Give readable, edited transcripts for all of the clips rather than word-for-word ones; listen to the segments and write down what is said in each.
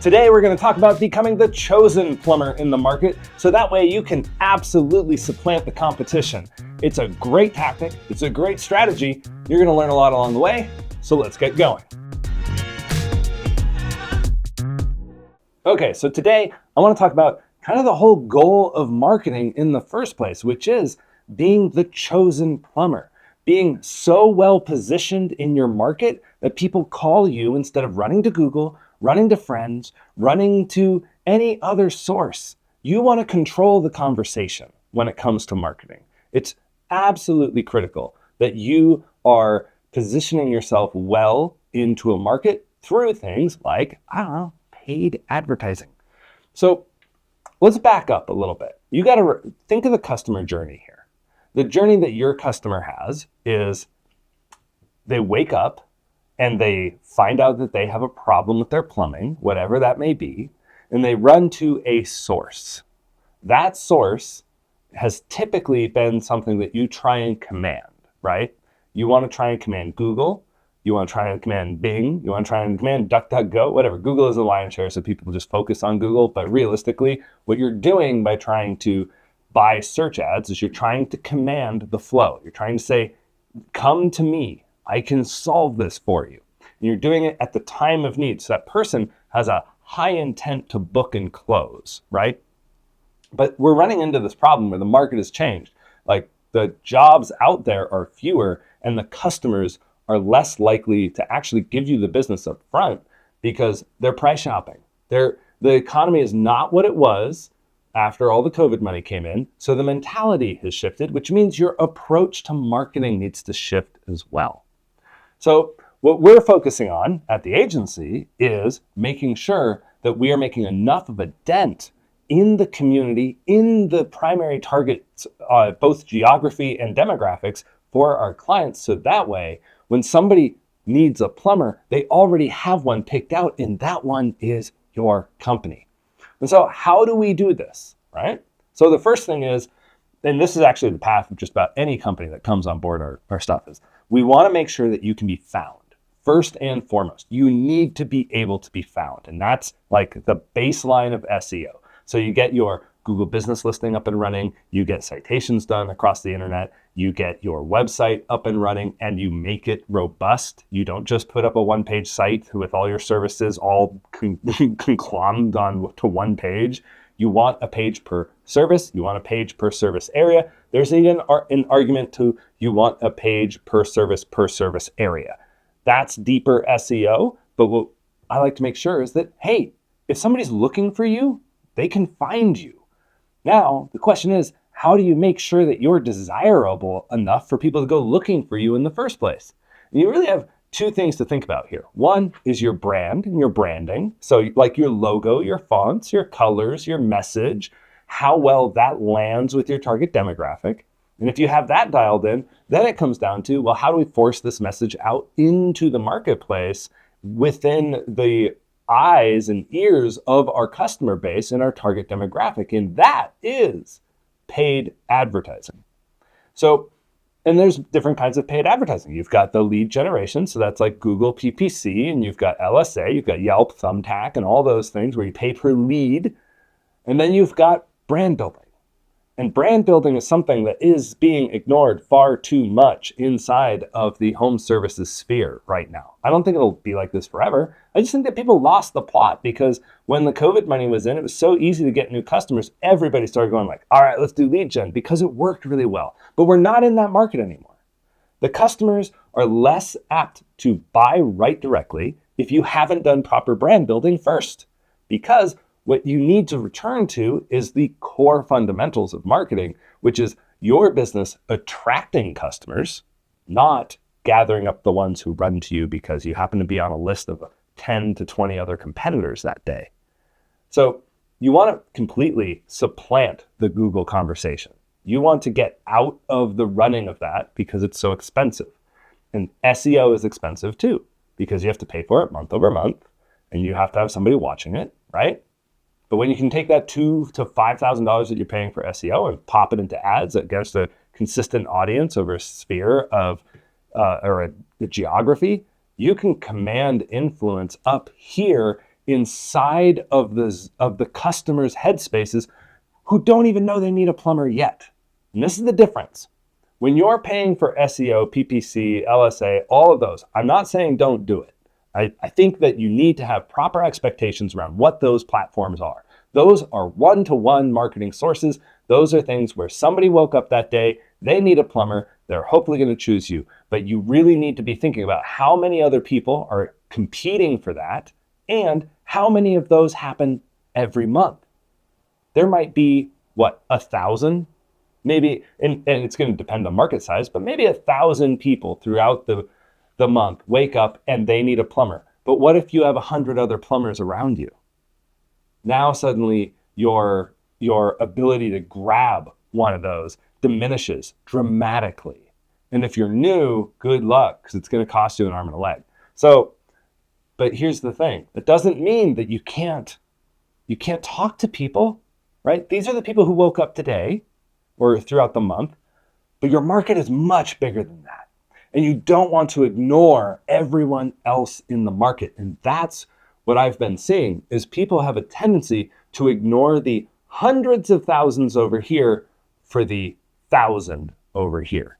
Today we're going to talk about becoming the chosen plumber in the market, so that way you can absolutely supplant the competition. It's a great tactic, it's a great strategy, you're going to learn a lot along the way, so let's get going. Okay, so today I want to talk about kind of the whole goal of marketing in the first place, which is being the chosen plumber. Being so well positioned in your market that people call you instead of running to Google, running to friends, running to any other source. You want to control the conversation when it comes to marketing. It's absolutely critical that you are positioning yourself well into a market through things like, paid advertising. So let's back up a little bit. You got to think of the customer journey here. The journey that your customer has is they wake up and they find out that they have a problem with their plumbing, whatever that may be, and they run to a source. That source has typically been something that you try and command, right? You want to try and command Google, you want to try and command Bing, you want to try and command DuckDuckGo, whatever. Google is the lion's share, so people just focus on Google, but realistically, what you're doing by trying to buy search ads is you're trying to command the flow. You're trying to say, come to me, I can solve this for you. And you're doing it at the time of need. So that person has a high intent to book and close, right? But we're running into this problem where the market has changed. Like the jobs out there are fewer and the customers are less likely to actually give you the business up front because they're price shopping. The economy is not what it was after all the COVID money came in. So the mentality has shifted, which means your approach to marketing needs to shift as well. So what we're focusing on at the agency is making sure that we are making enough of a dent in the community, in the primary targets, both geography and demographics for our clients. So that way, when somebody needs a plumber, they already have one picked out, and that one is your company. And so how do we do this, right? So the first thing is, and this is actually the path of just about any company that comes on board our stuff, is we want to make sure that you can be found. First and foremost, you need to be able to be found. And that's like the baseline of SEO. So you get your Google business listing up and running, you get citations done across the internet, you get your website up and running, and you make it robust. You don't just put up a one-page site with all your services all conclommed on to one page. You want a page per service, you want a page per service area. There's even an argument to you want a page per service area. That's deeper SEO, but what I like to make sure is that, hey, if somebody's looking for you, they can find you. Now, the question is, how do you make sure that you're desirable enough for people to go looking for you in the first place? And you really have two things to think about here. One is your brand and your branding. So like your logo, your fonts, your colors, your message, how well that lands with your target demographic. And if you have that dialed in, then it comes down to, well, how do we force this message out into the marketplace within the eyes and ears of our customer base and our target demographic? And that is paid advertising. So, and there's different kinds of paid advertising. You've got the lead generation, so that's like Google PPC, and you've got LSA, you've got Yelp, Thumbtack, and all those things where you pay per lead. And then you've got brand building. And brand building is something that is being ignored far too much inside of the home services sphere right now. I don't think it'll be like this forever. I just think that people lost the plot because when the COVID money was in, it was so easy to get new customers. Everybody started going like, all right, let's do lead gen because it worked really well. But we're not in that market anymore. The customers are less apt to buy right directly if you haven't done proper brand building first, because what you need to return to is the core fundamentals of marketing, which is your business attracting customers, not gathering up the ones who run to you because you happen to be on a list of 10 to 20 other competitors that day. So you want to completely supplant the Google conversation. You want to get out of the running of that because it's so expensive. And SEO is expensive too, because you have to pay for it month over month and you have to have somebody watching it, right? But when you can take that $2,000 to $5,000 that you're paying for SEO and pop it into ads against a consistent audience over a sphere of or a geography, you can command influence up here inside of the customer's headspaces who don't even know they need a plumber yet. And this is the difference. When you're paying for SEO, PPC, LSA, all of those, I'm not saying don't do it. I think that you need to have proper expectations around what those platforms are. Those are one-to-one marketing sources. Those are things where somebody woke up that day, they need a plumber, they're hopefully going to choose you. But you really need to be thinking about how many other people are competing for that and how many of those happen every month. There might be, 1,000? Maybe, and it's going to depend on market size, but maybe 1,000 people throughout the month wake up and they need a plumber. But what if you have 100 other plumbers around you? Now suddenly your ability to grab one of those diminishes dramatically. And if you're new, good luck, because it's going to cost you an arm and a leg. So, but here's the thing. That doesn't mean that you can't talk to people, right? These are the people who woke up today or throughout the month, but your market is much bigger than that. And you don't want to ignore everyone else in the market. And that's what I've been seeing is people have a tendency to ignore the hundreds of thousands over here for the 1,000 over here.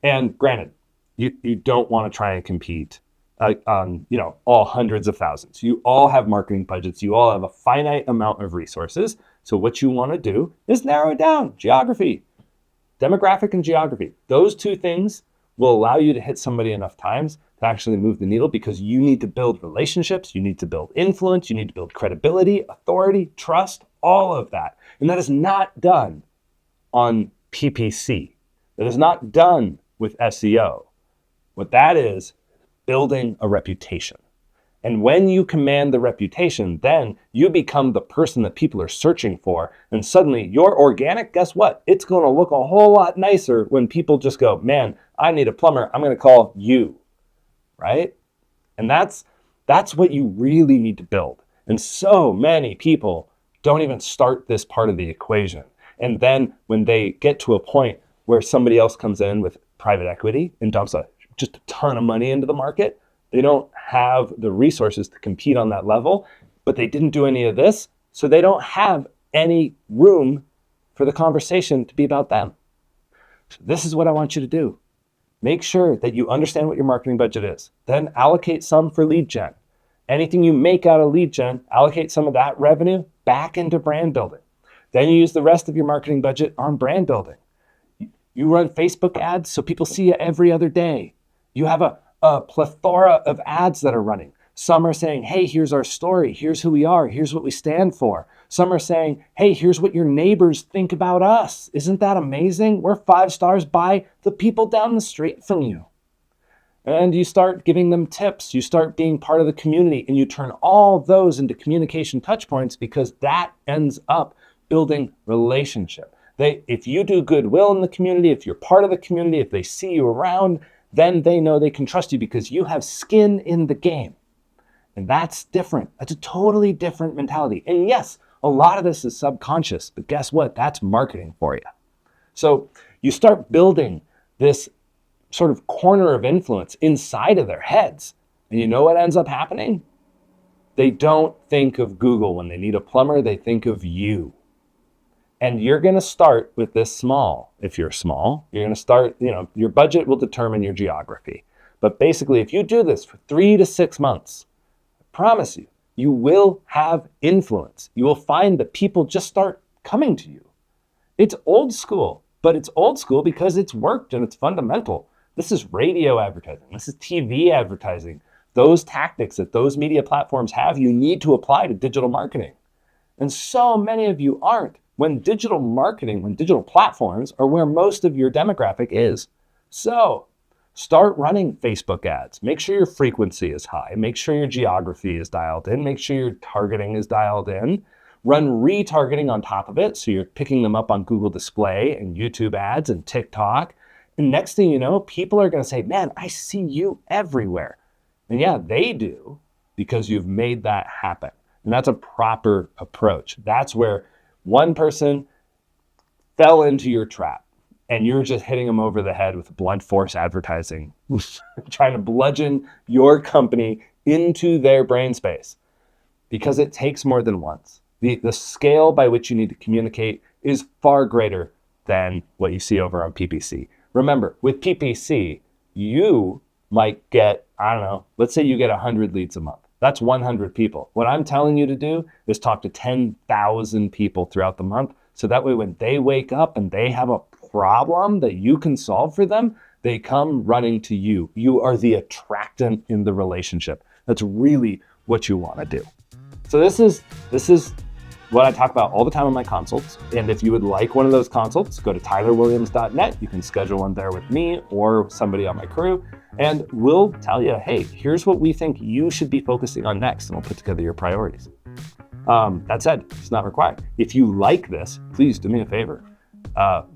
And granted, you don't want to try and compete on all hundreds of thousands. You all have marketing budgets. You all have a finite amount of resources. So what you want to do is narrow it down. Geography, demographic and geography. Those two things will allow you to hit somebody enough times to actually move the needle because you need to build relationships, you need to build influence, you need to build credibility, authority, trust, all of that. And that is not done on PPC. That is not done with SEO. What that is, building a reputation. And when you command the reputation, then you become the person that people are searching for. And suddenly you're organic, guess what? It's going to look a whole lot nicer when people just go, man, I need a plumber. I'm going to call you, right? And that's what you really need to build. And so many people don't even start this part of the equation. And then when they get to a point where somebody else comes in with private equity and dumps just a ton of money into the market, they don't have the resources to compete on that level, but they didn't do any of this, so they don't have any room for the conversation to be about them. So this is what I want you to do. Make sure that you understand what your marketing budget is. Then allocate some for lead gen. Anything you make out of lead gen, allocate some of that revenue back into brand building. Then you use the rest of your marketing budget on brand building. You run Facebook ads so people see you every other day. You have a plethora of ads that are running. Some are saying, hey, here's our story. Here's who we are. Here's what we stand for. Some are saying, hey, here's what your neighbors think about us. Isn't that amazing? We're 5 stars by the people down the street from you. And you start giving them tips. You start being part of the community and you turn all those into communication touch points because that ends up building relationship. If you do goodwill in the community, if you're part of the community, if they see you around, then they know they can trust you because you have skin in the game. And that's different. That's a totally different mentality. And yes, a lot of this is subconscious, but guess what? That's marketing for you. So you start building this sort of corner of influence inside of their heads. And you know what ends up happening? They don't think of Google when they need a plumber, they think of you. And you're going to start with this small. If you're small, you're going to start, your budget will determine your geography. But basically, if you do this for 3 to 6 months, I promise you, you will have influence. You will find that people just start coming to you. It's old school, but it's old school because it's worked and it's fundamental. This is radio advertising. This is TV advertising. Those tactics that those media platforms have, you need to apply to digital marketing. And so many of you aren't. When digital marketing, when digital platforms are where most of your demographic is. So start running Facebook ads. Make sure your frequency is high. Make sure your geography is dialed in. Make sure your targeting is dialed in. Run retargeting on top of it. So you're picking them up on Google Display and YouTube ads and TikTok. And next thing you know, people are going to say, man, I see you everywhere. And yeah, they do because you've made that happen. And that's a proper approach. That's where one person fell into your trap and you're just hitting them over the head with blunt force advertising, trying to bludgeon your company into their brain space. because it takes more than once. The scale by which you need to communicate is far greater than what you see over on PPC. Remember, with PPC, you might get, I don't know, let's say you get 100 leads a month. That's 100 people. What I'm telling you to do is talk to 10,000 people throughout the month. So that way, when they wake up and they have a problem that you can solve for them, they come running to you. You are the attractant in the relationship. That's really what you want to do. So this is what I talk about all the time in my consults. And if you would like one of those consults, go to tylerwilliams.net. You can schedule one there with me or somebody on my crew. And we'll tell you, hey, here's what we think you should be focusing on next. And we'll put together your priorities. That said, it's not required. If you like this, please do me a favor.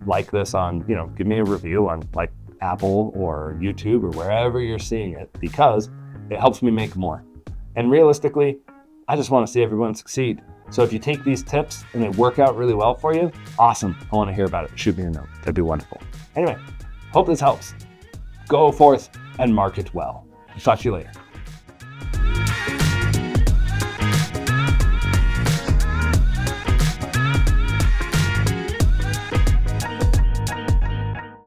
Like this on, give me a review on like Apple or YouTube or wherever you're seeing it, because it helps me make more. And realistically, I just want to see everyone succeed. So if you take these tips and they work out really well for you, awesome. I want to hear about it. Shoot me a note. That'd be wonderful. Anyway, hope this helps. Go forth and market well. Talk to you later.